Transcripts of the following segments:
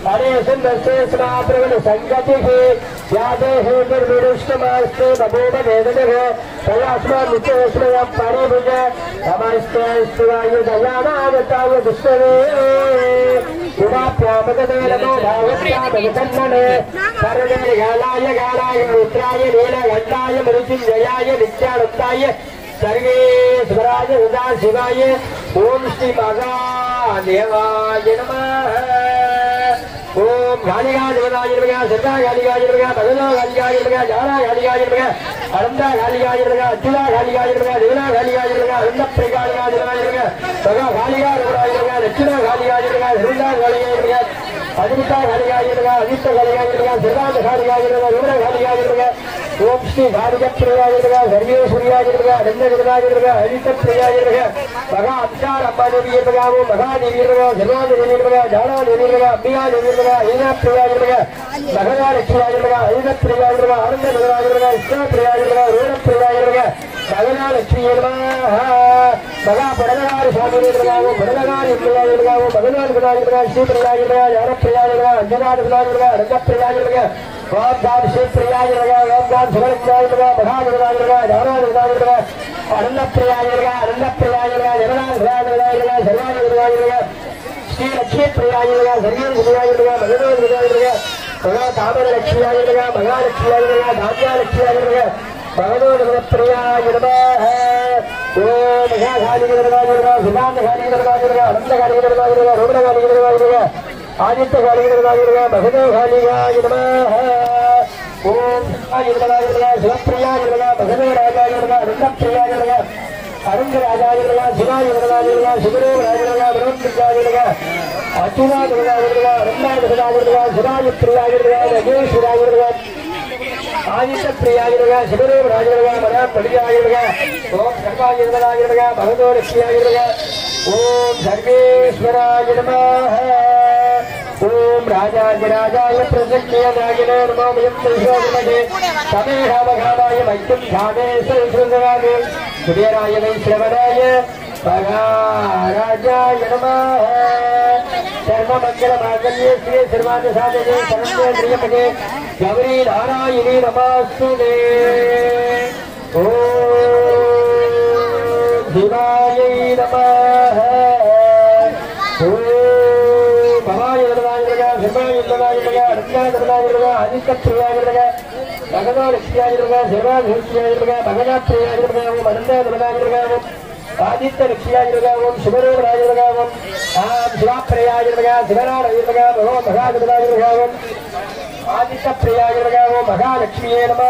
अरे सुंदर संगति यादे निर्विष्टमास्ते बभूव वेदनः तयास्मा नित्यस्मयं परिभुज नमस्तेऽस्तुवाय दयानागताय दुष्टवे उमाप्यामगते नमो भावत्यामगतन्मने सर्वे गालाय गालाय रुद्राय नीलकण्ठाय मृत्युञ्जयाय नित्यानन्दाय सर्वेश्वराय सदा शिवाय ओम श्री महादेवाय नमः। ओम कालिकाय नमः सदा कालिकाय नमः भगवतो कालिकाय नमः जाना कालिकाय नमः अनंता कालिकाय नमः अच्युता कालिकाय नमः देवना कालिकाय नमः अनंत प्रकालिकाय नमः भगा कालिकाय नमः दक्षिणा कालिकाय नमः हृदय कालिकाय नमः अद्भुता कालिकाय नमः आदित्य कालिकाय नमः सर्वांग कालिकाय नमः रुद्र कालिकाय नमः ओम श्री भार्गव प्रियाय नमः सर्वेश्वरियाय नमः अनंत गुणाय नमः हरित प्रियाय नमः भगा अवतार अम्बा देवी नमः ओम महादेवी नमः सर्वादेवी नमः जाना देवी नमः अंबिका देवी नमः ईना प्रियाय नमः भगवान लक्ष्मीयाय नमः हरित प्रियाय नमः आनंद गुणाय नमः विष्णु प्रियाय नमः रोण प्रियाय नमः भगवान लक्ष्मी नमः भगा पड़गार स्वामी नमः ओम पड़गार प्रियाय नमः ओम भगवान गुणाय नमः श्री प्रियाय नमः ज्ञान प्रियाय नमः अंजनाद गुणाय नमः रंग प्रियाय नमः ओम दान श्री प्रियाय नमः ओम दान सुभद्राय नमः महादेवाय नमः ज्ञानाद गुणाय नमः अनंत प्रियाय नमः अनंत प्रियाय नमः जगन्नाथ गुणाय नमः सर्वाय गुणाय नमः श्री लक्ष्मी प्रियाय नमः सर्वे गुणाय नमः भगवान गुणाय नमः भगा दामन लक्ष्मीयाय नमः भगा लक्ष्मीयाय नमः धान्या लक्ष्मीयाय नमः भगवान प्रियाय नमः ओम महा काली नमः सुभान काली नमः अनंत काली नमः रोमन काली नमः आदित्य काली नमः भगवतो कालिकाय नमः ओम काली नमः शिवप्रियाय नमः भगवतो राजाय नमः अनंत प्रियाय नमः अरंग राजाय नमः शिवाय नमः शिवरो राजाय नमः ब्रह्मचाय नमः अच्युता नमः रंगाय नमः शिवाय प्रियाय नमः नगेश्वराय नमः आदित्य प्रियाय नमः शिवरो राजाय नमः मना प्रियाय नमः ओम सर्वाय नमः भगवतो लक्ष्मीयाय नमः ओम सर्वेश्वराय नमः ओम राजाय प्रसन्नाय नमो यत्सोमगे तमेहामघानाय वैकुं ध्याने संसृजनाय कुबेराय वैश्रवणाय भगाराजाय नमः सर्वमङ्गलमाङ्गल्ये श्री सर्वार्थसाधके शरण्ये त्र्यम्बके गौरी नारायणी नमोऽस्तुते ओम शिवायै नमः ओम भवाय नमः सर्वाय नमः रत्नाय नमः आदित्य प्रियाय नमः भगवान लक्ष्मीयाय नमः सर्वाय लक्ष्मीयाय नमः भगवान प्रियाय नमः ओम अनंत नमः आदित्य लक्ष्मीयाय नमः ओम शिवरो राजाय नमः ओम आम शिवप्रियाय नमः शिवनारायणाय नमः ओम भगवान नमः ओम आदित्य प्रियाय नमः ओम महालक्ष्मीये नमः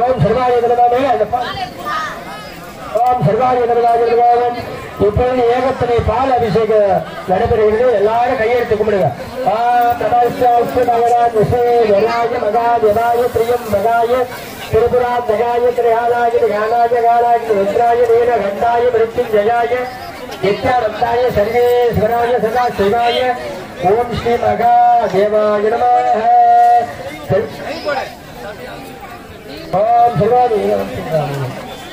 ओम सर्वाय नमः ओम सर्वाय नमः இப்பொழுது ஏகத்தினை பால் அபிஷேகம் நடைபெறுகிறது. எல்லாரும் கையெழுத்து கும்பிடுங்க. நமஸ்காஸ்து பகவான் விசேஷராய மகாதேவாய பிரியம் மகாய திரிபுரா ஜகாய திரியாலாய தியானாய காலாய ருத்ராய நீலகண்டாய மிருத்யுஞ்சயாய நித்யானந்தாய சர்வேஸ்வராய சதா சிவாய ஓம் ஸ்ரீ மகாதேவாய நமः. ஓம் சிவாய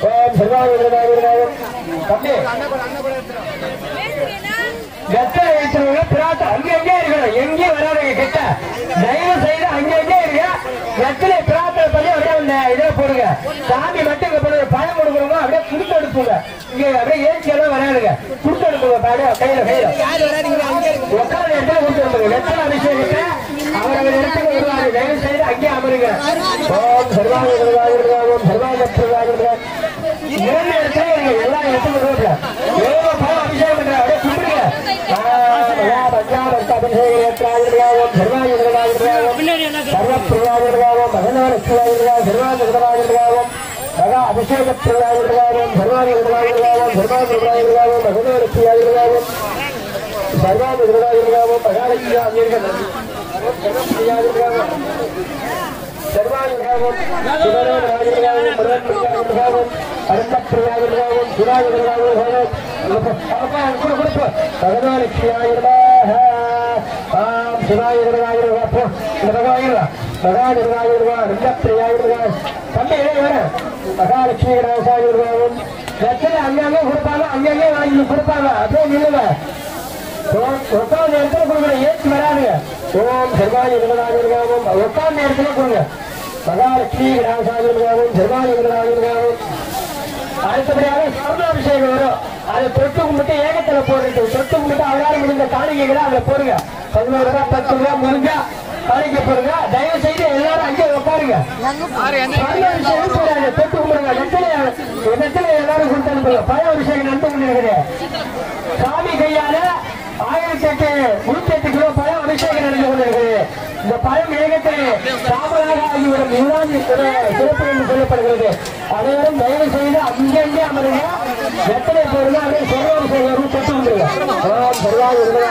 ओम सर्वाय नमः तम्मे गत्ता इतने प्रात अंगे अंगे இருக்கணும் எங்கே வராதீங்க கிட்ட தயவு செய்து அங்கே அங்கே இருங்க எத்தனை பிரார்த்தனை பண்ணி அப்படியே இதே போடுங்க சாமி மட்டும் இங்க போடுங்க பழம் கொடுக்குறோங்க அப்படியே குடுத்து எடுப்புங்க இங்க அப்படியே ஏச்சி எல்லாம் வராதுங்க குடுத்து எடுப்புங்க அப்படியே கையில உட்கார இடத்துல குடுத்து எடுப்புங்க வெத்தலை அபிஷேகத்தை அவரவர் இடத்துக்கு வருவாரு தயவு செய்து அங்கே அமருங்க. ஓம் சர்வாய நமः ஓம் சர்வாய நமः இரண்டு இடத்துல எல்லா இடத்துக்கும் ரோட்ல ஏதோ பழம் அபிஷேகம் பண்ற அப்படியே கும்பிடுங்க. ஓம் சர்வாய நமः சர்வப்பிரியாய நமः மகனாய சர்வாய நமः மகா அபிஷேக பிரியாய நமः சர்வாய நமः சர்வாய நமः மகனாய நமः சர்வாய நமः மகாலட்சுமியா சர்வாயுகாவும் சிவராஜாவும் பிரதமராஜாவும் அருந்தப்பிரியாவும் சுராஜாவும் பகவானியாயிரமாக ஆம் சிவாயிரமாயிரப்போ இந்த பகவாயிரா மகாநிர்வாகிருவா அருந்தப்பிரியாயிரமா தம்பி வேற மகாலட்சுமி கணேசாயிரமாவும் லட்சணை அங்கங்கே கொடுப்பாங்க அங்கங்கே வாங்கி கொடுப்பாங்க அப்படியே நில்லுங்க உட்கார்ந்த இடத்துல கொடுங்க ஏற்றி வராதுங்க ஓம் சர்வாஜி கணநாதிர்காவும் உட்கார்ந்த இடத்துல கொடுங்க மகாலட்சுமி கணேசாயிரமாவும் சர்வாஜி கணநாதிர்காவும் அடுத்தபடியாக சர்வாபிஷேகம் வரும் அதை தொட்டு கும்பிட்டு ஏகத்துல போடுறது தொட்டு கும்பிட்டு அவரால் முடிந்த காணிக்கைகளை அதுல போடுங்க 11 ரூபாய் 10 ரூபாய் முடிஞ்சா காணிக்கை போடுங்க தயவு செய்து எல்லாரும் அங்கே உட்காருங்க சர்வாபிஷேகம் போடாது தொட்டு கும்பிடுங்க நெத்தில எல்லாரும் கொடுத்து அனுப்புங்க பழ அபிஷேகம் நடந்து கொண்டிருக்குது சாமி கையால 1008 கிலோ பழம் அபிஷேகம் நடந்து கொண்டிருக்குது இந்த பழம் ஏகத்தில் சாமராக ஆகிவிடும் இதுதான் சிறப்பு என்று சொல்லப்படுகிறது அனைவரும் தயவு செய்து அங்கங்கே அமருங்க எத்தனை போடுங்க அதே சர்வாபிஷேகம் தொட்டு கொண்டிருங்க சர்வாபிஷேகம்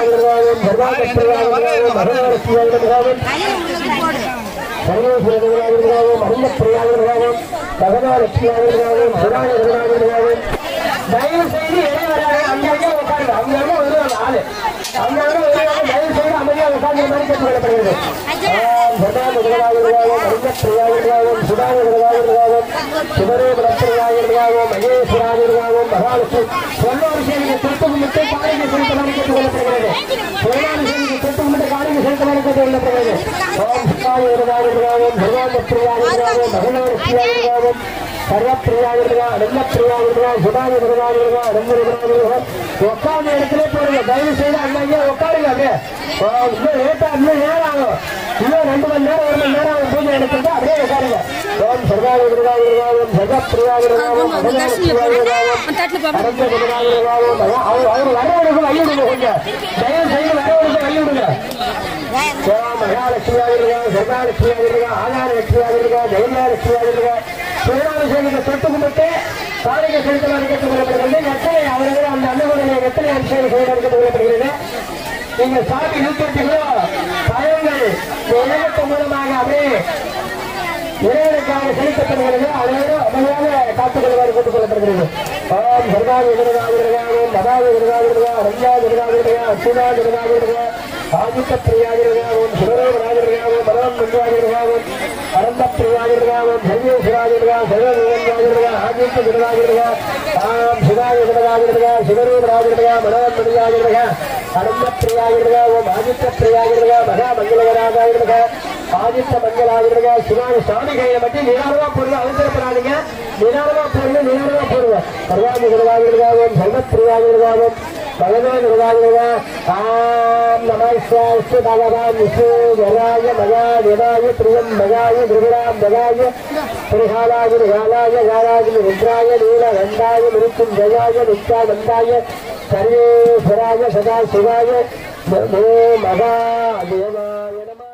சர்வேஸ்வரர்களாகவும் அருந்தப்பிரியாளர்களாகவும் பகவாலட்சுமியாளர்களாகவும் சுராஜர்களாகவும் தயவு செய்து இடைவராக அங்கங்கே உட்காருங்க அங்கங்கே வருவாங்க ஆளு அங்கங்கே வருவாங்க தயவு செய்து அமைதியாக உட்கார்ந்து மாதிரி கேட்டுக்கொள்ளப்படுகிறது சர்வாஜர்களாகவும் அருந்தப்பிரியாளர்களாகவும் சுராஜர்களாகவும் சிவரேபலப்பிரியாளர்களாகவும் மகேஸ்வராஜர்களாகவும் மகாலட்சுமி சொல்லாபிஷேகத்தை தொட்டு முட்டை காணிக்கை செலுத்தமாக கேட்டுக்கொள்ளப்படுகிறது சொல்லாபிஷேகத்தை தொட்டு முட்டை காணிக்கை செலுத்தமாக கேட்டுக்கொள்ளப்படுகிறது ஓம் சிவாஜர்களாகவும் சர்வாஜப்பிரியாளர்களாகவும் மகனாலட்சுமியாளர்களாகவும் சர்வப்பிரியாளர்களா அனந்தப்பிரியாளர்களா சுதாஜர்களா அனந்தர்களா உட்கார்ந்த இடத்துல போடுங்க தயவு செய்து அங்கே உட்காருங்க அப்படியே இன்னும் லேட்டா இன்னும் நேரம் ஆகும் இன்னும் 2 மணி நேரம் 1 மணி நேரம் ஆகும் பூஜை எடுத்துட்டு அப்படியே உட்காருங்க ஓம் சர்வாஜர்களாகவும் சர்வப்பிரியாளர்களாகவும் அனந்தர்களாகவும் அவர் வரவனுக்கு வழிவிடுங்க கொஞ்சம் தயவு செய்து வரவனுக்கு வழிவிடுங்க மகாலட்சுமியாளர்களா சர்வாலட்சுமியாளர்களா ஆதாரலட்சுமியாளர்களா ஜெயலட்சுமியாளர்களா சுயநாபிஷேகத்தை தொட்டு கும்பிட்டு காணிக்கை செலுத்தமாக கேட்டுக்கொள்ளப்படுகிறது எத்தனை அவர்கள் அந்த அன்னகுடைய எத்தனை அபிஷேகம் செய்யலாம் கேட்டுக்கொள்ளப்படுகிறது நீங்க சாமி 108 கிலோ பழங்கள் இலவச மூலமாக அப்படியே இறைவனுக்காக செலுத்தப்படுகிறது அனைவரும் அமைதியாக காத்துக்கொள்வாறு கேட்டுக்கொள்ளப்படுகிறது ஓம் சர்வாஜி விருதாவிருதாவும் மதாவி விருதாவிருதா ரஞ்சா விருதாவிருதா அச்சுதா விருதாவிருதா ஆதித்த பிரியாதிருதாவும் சிவரேவராஜிருதாவும் மதம் மன்றாஜிருதாவும் அனந்தப்பிரியாதிருதாவும் சர்வேஸ்வராஜிருதா சர்வராஜிருதா ஆதித்த விருதாவிருதா ஆம் சிவாஜி விருதாவிருதா சிவரேவராஜிருதா மதம் மன்றாஜிருதா அனந்தப்பிரியாதிருதாவும் ஆதித்த பிரியாதிருதா மகா மங்களவராஜாவிருதா ஆதித்த மங்களாதிருதா சிவாஜி சுவாமி கையில மட்டும் நிதானமா போடுங்க அவசரப்படாதீங்க நிதானமா போடுங்க நிதானமா போடுங்க சர்வாஜி விருதாவிருதாவும் சர்வப்பிரியாதிருதாவும் பகவான் ஆம் நமஸ்கார பகவான் விஷ்ணு ஜனாய மகா தேவாய பிரியம் மகாய திரிபுராம் மகாய திரிகாலாய ரிகாலாய காலாய ருத்ராய நீலகண்டாய மிருத்தும் ஜயாய நித்யானந்தாய சர்வேஸ்வராய சதா சிவாய மகா தேவாய நம